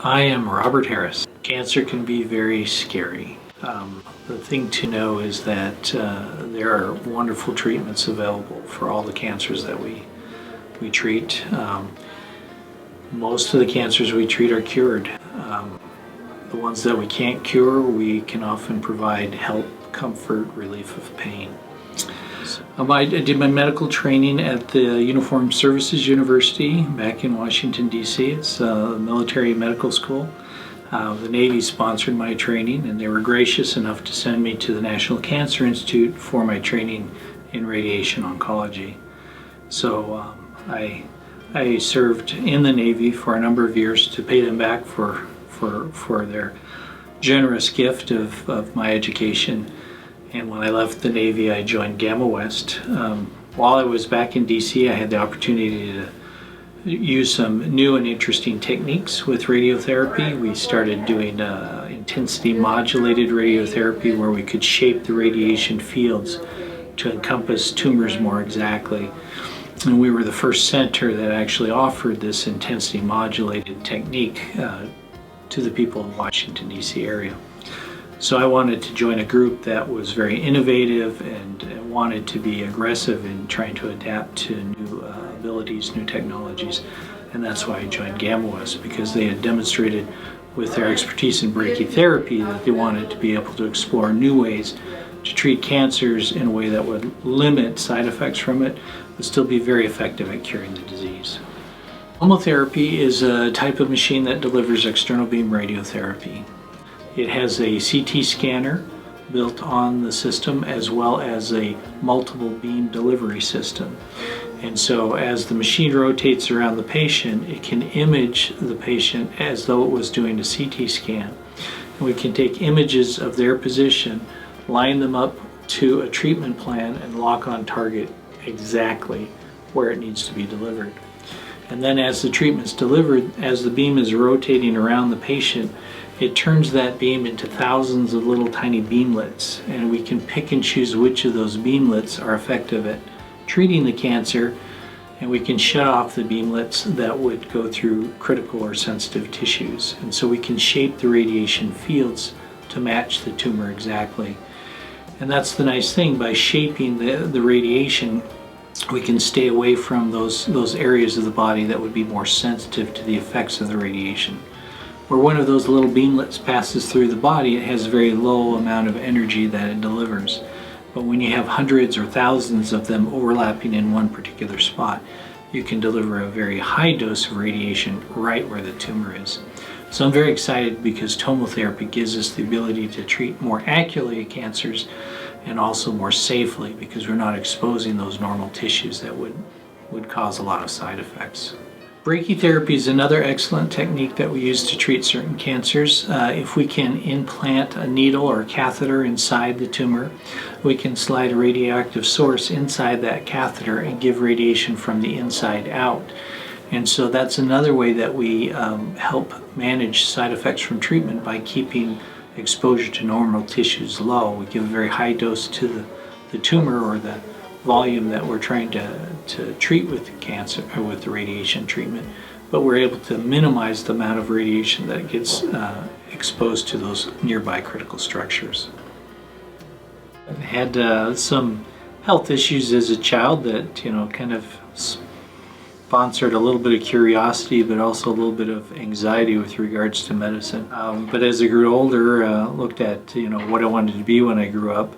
I am Robert Harris. Cancer can be very scary. The thing to know is that there are wonderful treatments available for all the cancers that we treat. Most of the cancers we treat are cured. The ones that we can't cure, we can often provide help, comfort, relief of pain. I did my medical training at the Uniformed Services University back in Washington, D.C. It's a military medical school. The Navy sponsored my training, and they were gracious enough to send me to the National Cancer Institute for my training in radiation oncology. So I served in the Navy for a number of years to pay them back for their generous gift of my education. And when I left the Navy, I joined Gamma West. While I was back in DC, I had the opportunity to use some new and interesting techniques with radiotherapy. We started doing intensity modulated radiotherapy, where we could shape the radiation fields to encompass tumors more exactly. And we were the first center that actually offered this intensity modulated technique to the people of the Washington, D.C. area. So I wanted to join a group that was very innovative and wanted to be aggressive in trying to adapt to new abilities, new technologies. And that's why I joined Gamma West, because they had demonstrated with their expertise in brachytherapy that they wanted to be able to explore new ways to treat cancers in a way that would limit side effects from it, but still be very effective at curing the disease. TomoTherapy is a type of machine that delivers external beam radiotherapy. It has a CT scanner built on the system, as well as a multiple beam delivery system. And so as the machine rotates around the patient, it can image the patient as though it was doing a CT scan. And we can take images of their position, line them up to a treatment plan, and lock on target exactly where it needs to be delivered. And then as the treatment's delivered, as the beam is rotating around the patient, it turns that beam into thousands of little tiny beamlets, and we can pick and choose which of those beamlets are effective at treating the cancer, and we can shut off the beamlets that would go through critical or sensitive tissues. And so we can shape the radiation fields to match the tumor exactly. And that's the nice thing, by shaping the radiation, we can stay away from those areas of the body that would be more sensitive to the effects of the radiation. Where one of those little beamlets passes through the body, it has a very low amount of energy that it delivers. But when you have hundreds or thousands of them overlapping in one particular spot, you can deliver a very high dose of radiation right where the tumor is. So I'm very excited, because TomoTherapy gives us the ability to treat more accurately cancers and also more safely, because we're not exposing those normal tissues that would cause a lot of side effects. Brachytherapy is another excellent technique that we use to treat certain cancers. If we can implant a needle or a catheter inside the tumor, we can slide a radioactive source inside that catheter and give radiation from the inside out. And so that's another way that we help manage side effects from treatment, by keeping exposure to normal tissues low. We give a very high dose to the tumor, or the volume that we're trying to treat with the cancer or with the radiation treatment, but we're able to minimize the amount of radiation that gets exposed to those nearby critical structures. I've had some health issues as a child that kind of sponsored a little bit of curiosity, but also a little bit of anxiety with regards to medicine. But as I grew older, looked at what I wanted to be when I grew up.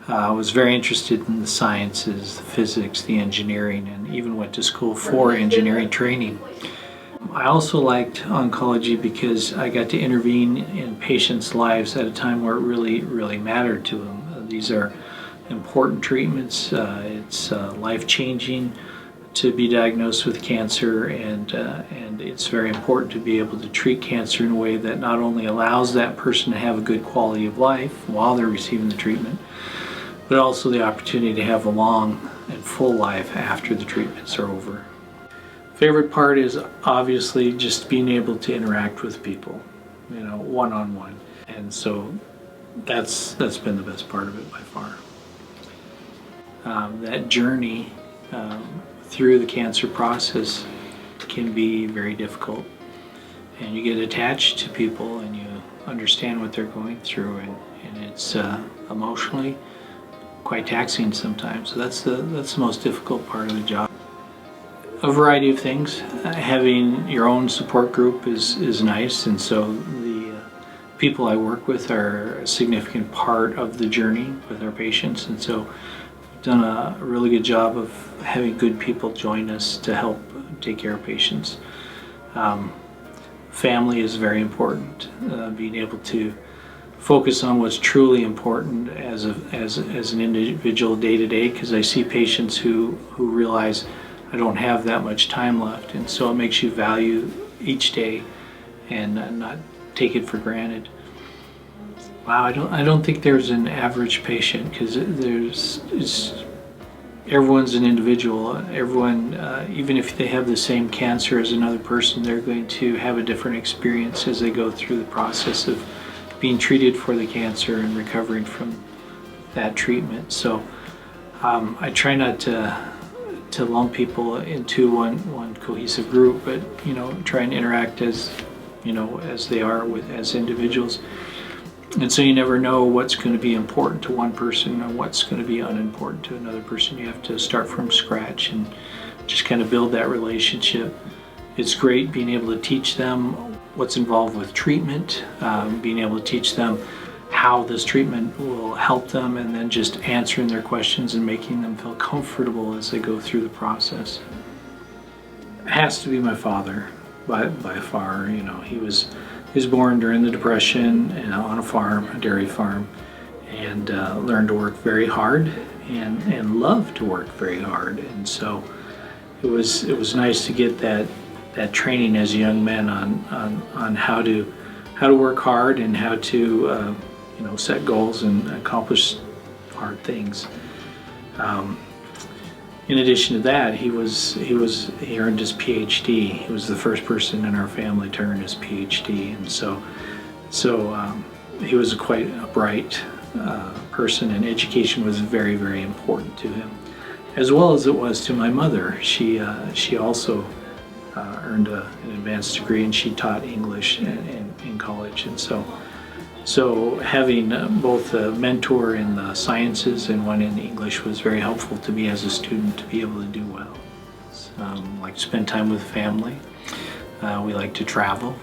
I was very interested in the sciences, the physics, the engineering, and even went to school for engineering training. I also liked oncology because I got to intervene in patients' lives at a time where it really mattered to them. These are important treatments. It's life-changing to be diagnosed with cancer, and it's very important to be able to treat cancer in a way that not only allows that person to have a good quality of life while they're receiving the treatment, but also the opportunity to have a long and full life after the treatments are over. Favorite part is obviously just being able to interact with people, one-on-one. And so that's been the best part of it by far. That journey through the cancer process can be very difficult. and you get attached to people and you understand what they're going through, and it's emotionally quite taxing sometimes. So that's the most difficult part of the job. A variety of things. Having your own support group is nice, and so the people I work with are a significant part of the journey with our patients, and so we've done a really good job of having good people join us to help take care of patients. Family is very important. Being able to focus on what's truly important as an individual day to day, because I see patients who realize I don't have that much time left, and so it makes you value each day and not take it for granted. Wow, I don't think there's an average patient, because everyone's an individual. Everyone, even if they have the same cancer as another person, they're going to have a different experience as they go through the process of being treated for the cancer and recovering from that treatment. So I try not to lump people into one cohesive group, but try and interact as they are as individuals. And so you never know what's going to be important to one person and what's going to be unimportant to another person. You have to start from scratch and just kind of build that relationship. It's great being able to teach them what's involved with treatment, being able to teach them how this treatment will help them, and then just answering their questions and making them feel comfortable as they go through the process. It has to be my father, by far. He was born during the Depression on a farm, a dairy farm, and learned to work very hard and loved to work very hard. And so it was nice to get that training as a young man on how to work hard and how to set goals and accomplish hard things. In addition to that, he earned his PhD. He was the first person in our family to earn his PhD, and so he was quite a bright person, and education was very, very important to him, as well as it was to my mother. She also earned an advanced degree, and she taught English in college, and so having both a mentor in the sciences and one in English was very helpful to me as a student to be able to do well. Like to spend time with family. We like to travel.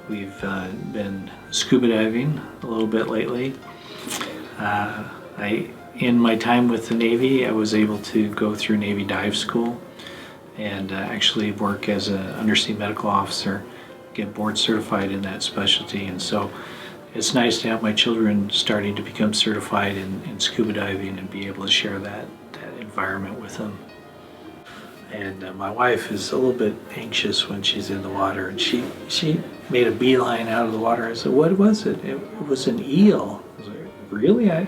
We've been scuba diving a little bit lately. In my time with the Navy, I was able to go through Navy dive school and actually work as an undersea medical officer, get board certified in that specialty. And so it's nice to have my children starting to become certified in scuba diving and be able to share that environment with them. And my wife is a little bit anxious when she's in the water, and she made a beeline out of the water. I said, "What was it?" It was an eel. I was like, "Really?"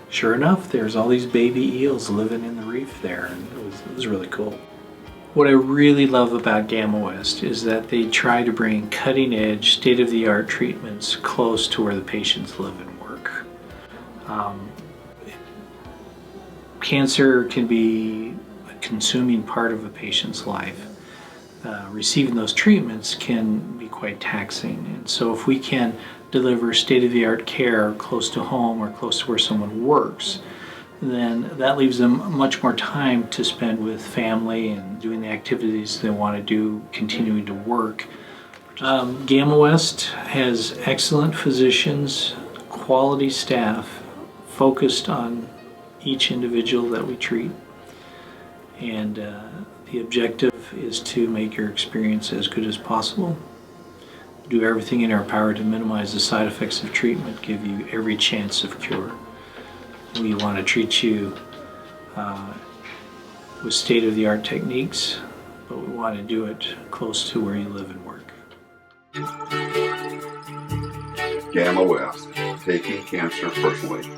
Sure enough, there's all these baby eels living in the reef there, and it was really cool. What I really love about Gamma West is that they try to bring cutting-edge, state-of-the-art treatments close to where the patients live and work. Cancer can be a consuming part of a patient's life. Receiving those treatments can be quite taxing, and so if we can deliver state-of-the-art care close to home or close to where someone works, then that leaves them much more time to spend with family and doing the activities they want to do, continuing to work. Gamma West has excellent physicians, quality staff, focused on each individual that we treat. And the objective is to make your experience as good as possible. Do everything in our power to minimize the side effects of treatment, give you every chance of cure. We want to treat you with state-of-the-art techniques, but we want to do it close to where you live and work. Gamma West, taking cancer personally.